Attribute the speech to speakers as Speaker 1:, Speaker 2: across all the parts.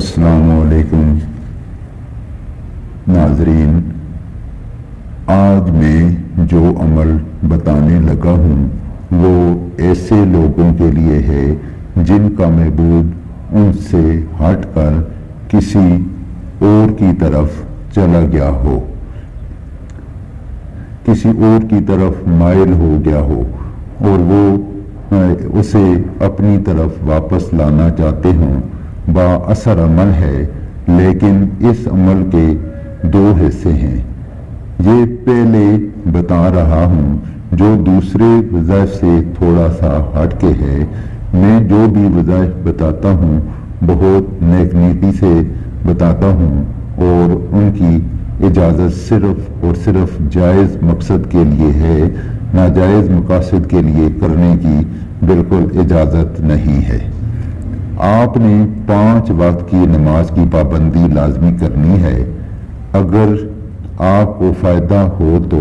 Speaker 1: السلام علیکم ناظرین، آج میں جو عمل بتانے لگا ہوں وہ ایسے لوگوں کے لیے ہے جن کا معبود ان سے ہٹ کر کسی اور کی طرف چلا گیا ہو، کسی اور کی طرف مائل ہو گیا ہو اور وہ اسے اپنی طرف واپس لانا چاہتے ہوں۔ با اثر عمل ہے، لیکن اس عمل کے دو حصے ہیں۔ یہ پہلے بتا رہا ہوں جو دوسرے وظائف سے تھوڑا سا ہٹ کے ہے۔ میں جو بھی وظائف بتاتا ہوں بہت نیک نیتی سے بتاتا ہوں اور ان کی اجازت صرف اور صرف جائز مقصد کے لیے ہے، ناجائز مقاصد کے لیے کرنے کی بالکل اجازت نہیں ہے۔ آپ نے 5 وقت کی نماز کی پابندی لازمی کرنی ہے۔ اگر آپ کو فائدہ ہو تو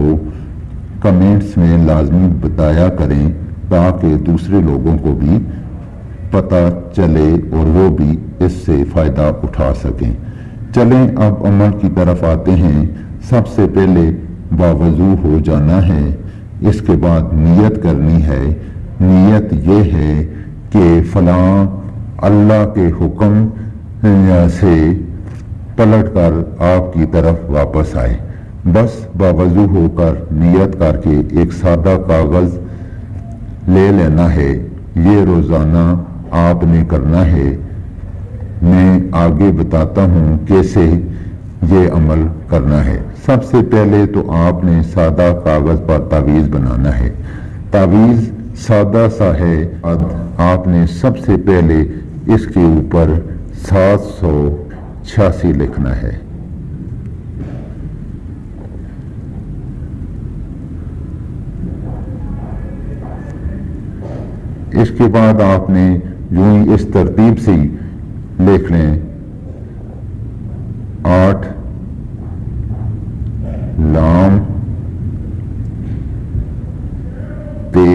Speaker 1: کمنٹس میں لازمی بتایا کریں تاکہ دوسرے لوگوں کو بھی پتہ چلے اور وہ بھی اس سے فائدہ اٹھا سکیں۔ چلیں اب عمل کی طرف آتے ہیں۔ سب سے پہلے باوضو ہو جانا ہے، اس کے بعد نیت کرنی ہے۔ نیت یہ ہے کہ فلاں اللہ کے حکم سے پلٹ کر آپ کی طرف واپس آئے۔ بس باوضو ہو کر نیت کر کے ایک سادہ کاغذ لے لینا ہے۔ یہ روزانہ آپ نے کرنا ہے۔ میں آگے بتاتا ہوں کیسے یہ عمل کرنا ہے۔ سب سے پہلے تو آپ نے سادہ کاغذ پر تعویذ بنانا ہے۔ تعویذ سادہ سا ہے۔ آپ نے سب سے پہلے اس کے اوپر 786 لکھنا ہے۔ اس کے بعد آپ نے یوں ہی اس ترتیب سے لکھ لیں 8 لام تے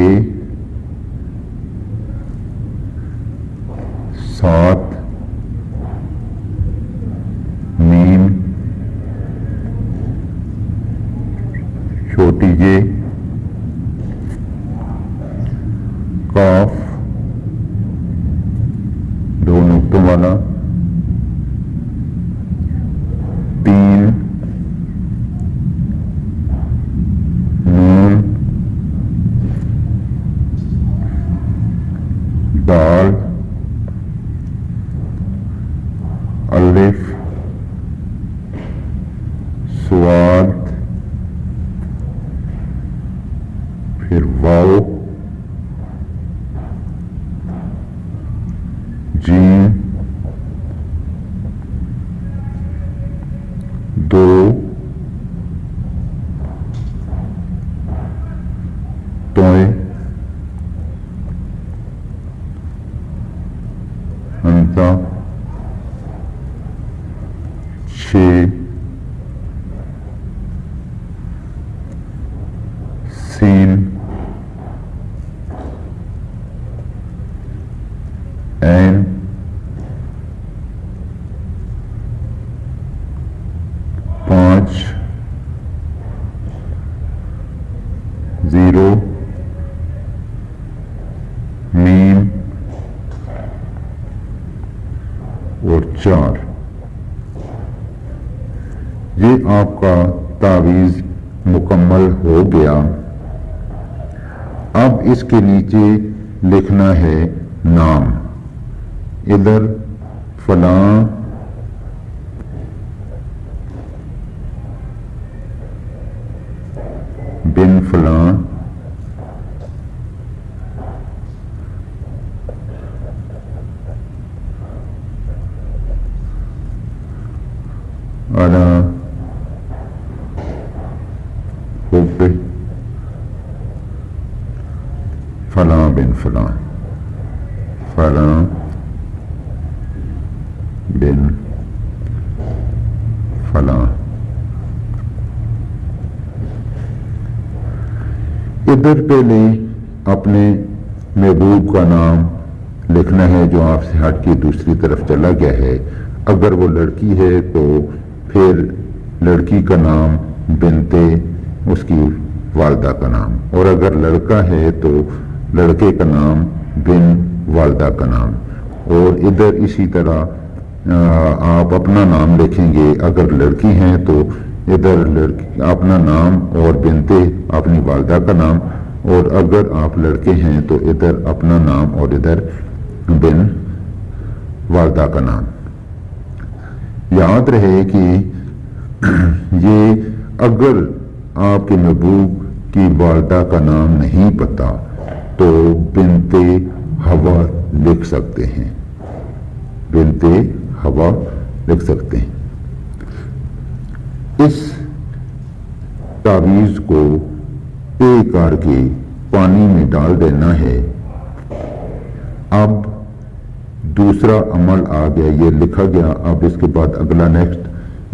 Speaker 1: 7 میم چھوٹی جے کاف 2 نقطوں والا 3 نون دال الف سواد پھر واو جیم 2 توئے ہمزہ 6 سین عین 5 0 میم اور 4۔ یہ آپ کا تعویذ مکمل ہو گیا۔ اب اس کے نیچے لکھنا ہے نام۔ ادھر فلاں بن فلاں علی حب فلاں بن فلاں، فلاں بن فلاں۔ ادھر پہلے اپنے محبوب کا نام لکھنا ہے جو آپ سے ہٹ کے دوسری طرف چلا گیا ہے۔ اگر وہ لڑکی ہے تو پھر لڑکی کا نام بنتے اس کی والدہ کا نام، اور اگر لڑکا ہے تو لڑکے کا نام بن والدہ کا نام، اور ادھر اسی طرح آپ اپنا نام لکھیں گے۔ اگر لڑکی ہیں تو ادھر اپنا نام اور بنتے اپنی والدہ کا نام، اور اگر آپ لڑکے ہیں تو ادھر اپنا نام اور ادھر بن والدہ کا نام۔ یاد رہے کہ یہ اگر آپ کے محبوب کی والدہ کا نام نہیں پتا تو بنتے ہوا لکھ سکتے ہیں، بنتے ہوا لکھ سکتے ہیں۔ اس تعویذ کو طے کر کے پانی میں ڈال دینا ہے۔ اب دوسرا عمل آ گیا، یہ لکھا گیا۔ اب اس کے بعد اگلا نیکسٹ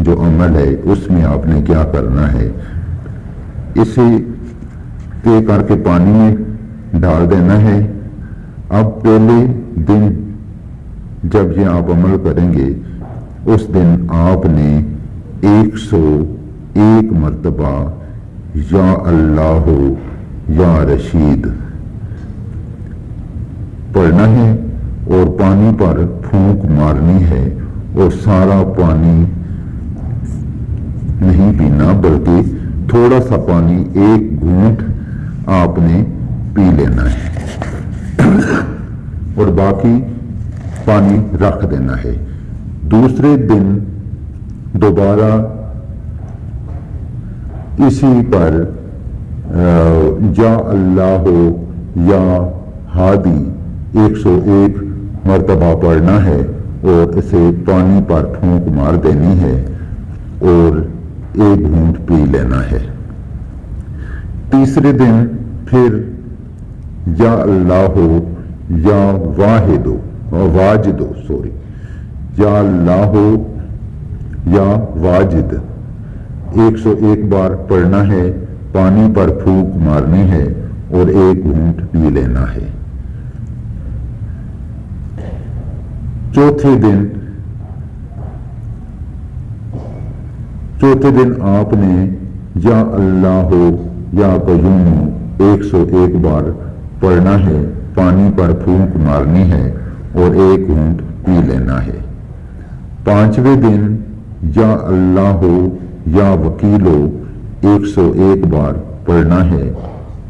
Speaker 1: جو عمل ہے اس میں آپ نے کیا کرنا ہے، اسے طے کر کے پانی میں ڈال دینا ہے۔ اب پہلے دن جب یہ آپ عمل کریں گے اس دن آپ نے 101 مرتبہ یا اللہ یا رشید پڑھنا ہے، اور پانی پر پھونک مارنی ہے، اور سارا پانی نہیں پینا بلکہ تھوڑا سا پانی، ایک گھونٹ آپ نے پی لینا ہے اور باقی پانی رکھ دینا ہے۔ دوسرے دن دوبارہ اسی پر یا اللہ یا ہادی 101 مرتبہ پڑھنا ہے، اور اسے پانی پر پھونک مار دینی ہے اور ایک گھونٹ پی لینا ہے۔ تیسرے دن پھر یا اللہ یا یا اللہ یا واجد 101 بار پڑھنا ہے، پانی پر پھونک مارنی ہے اور ایک گھونٹ پی لینا ہے۔ چوتھے دن آپ نے یا اللہ یا قیوم 101 بار پڑھنا ہے، پانی پر پھونک مارنی ہے اور ایک گھونٹ پی لینا ہے۔ پانچویں دن یا اللہ یا وکیلو 101 بار پڑھنا ہے،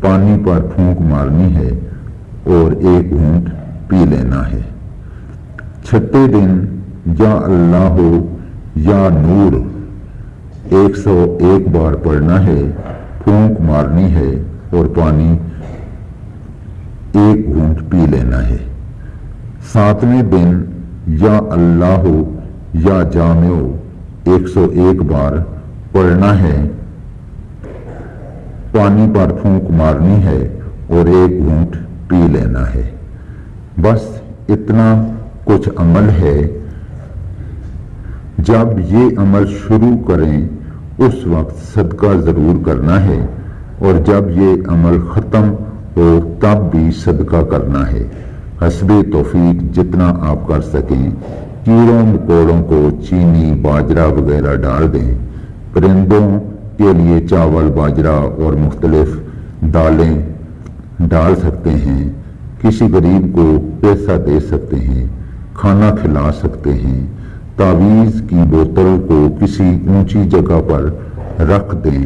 Speaker 1: پانی پر پھونک مارنی ہے اور ایک گھونٹ پی لینا ہے۔ چھٹے دن یا اللہ یا نور 101 بار پڑھنا ہے، پھونک مارنی ہے اور پانی ایک گھونٹ پی لینا ہے۔ ساتویں دن یا اللہ یا جامع 101 بار پڑھنا ہے، پانی پر پھونک مارنی ہے اور ایک گھونٹ پی لینا ہے۔ بس اتنا کچھ عمل ہے۔ جب یہ عمل شروع کریں اس وقت صدقہ ضرور کرنا ہے، اور جب یہ عمل ختم ہو تب بھی صدقہ کرنا ہے، حسب توفیق جتنا آپ کر سکیں۔ کیڑوں مکوڑوں کو چینی باجرہ وغیرہ ڈال دیں، پرندوں کے لیے چاول باجرہ اور مختلف دالیں ڈال سکتے ہیں، کسی غریب کو پیسہ دے سکتے ہیں، کھانا کھلا سکتے ہیں، تعویذ کی بوتل کو کسی اونچی جگہ پر رکھ دیں،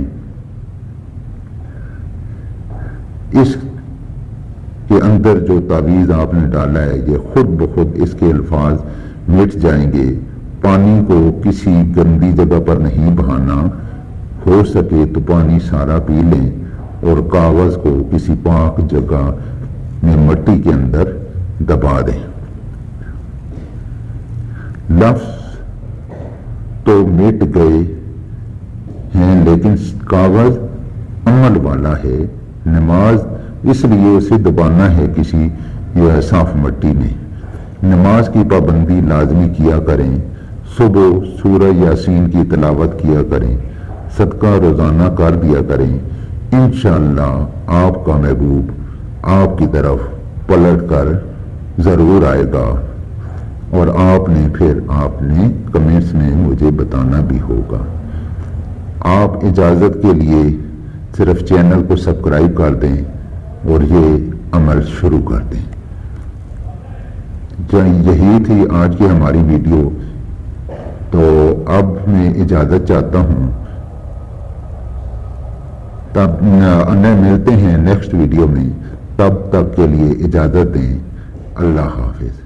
Speaker 1: اس کے اندر جو تعویذ آپ نے ڈالا ہے یہ خود بخود اس کے الفاظ مٹ جائیں گے۔ پانی کو کسی گندی جگہ پر نہیں بہانا، ہو سکے تو پانی سارا پی لیں، اور کاغذ کو کسی پاک جگہ میں مٹی کے اندر دبا دیں۔ لفظ تو مٹ گئے ہیں لیکن کاغذ عمل والا ہے۔ نماز اس لیے اسے دبانا ہے کسی صاف مٹی میں۔ نماز کی پابندی لازمی کیا کریں، صبح سورہ یاسین کی تلاوت کیا کریں، صدقہ روزانہ کر دیا کریں، انشاءاللہ آپ کا محبوب آپ کی طرف پلٹ کر ضرور آئے گا اور آپ نے کمنٹس میں مجھے بتانا بھی ہوگا۔ آپ اجازت کے لیے صرف چینل کو سبسکرائب کر دیں اور یہ عمل شروع کر دیں۔ یہی تھی آج کی ہماری ویڈیو، تو اب میں اجازت چاہتا ہوں، تب ملتے ہیں نیکسٹ ویڈیو میں، تب تک کے لیے اجازت دیں۔ اللہ حافظ۔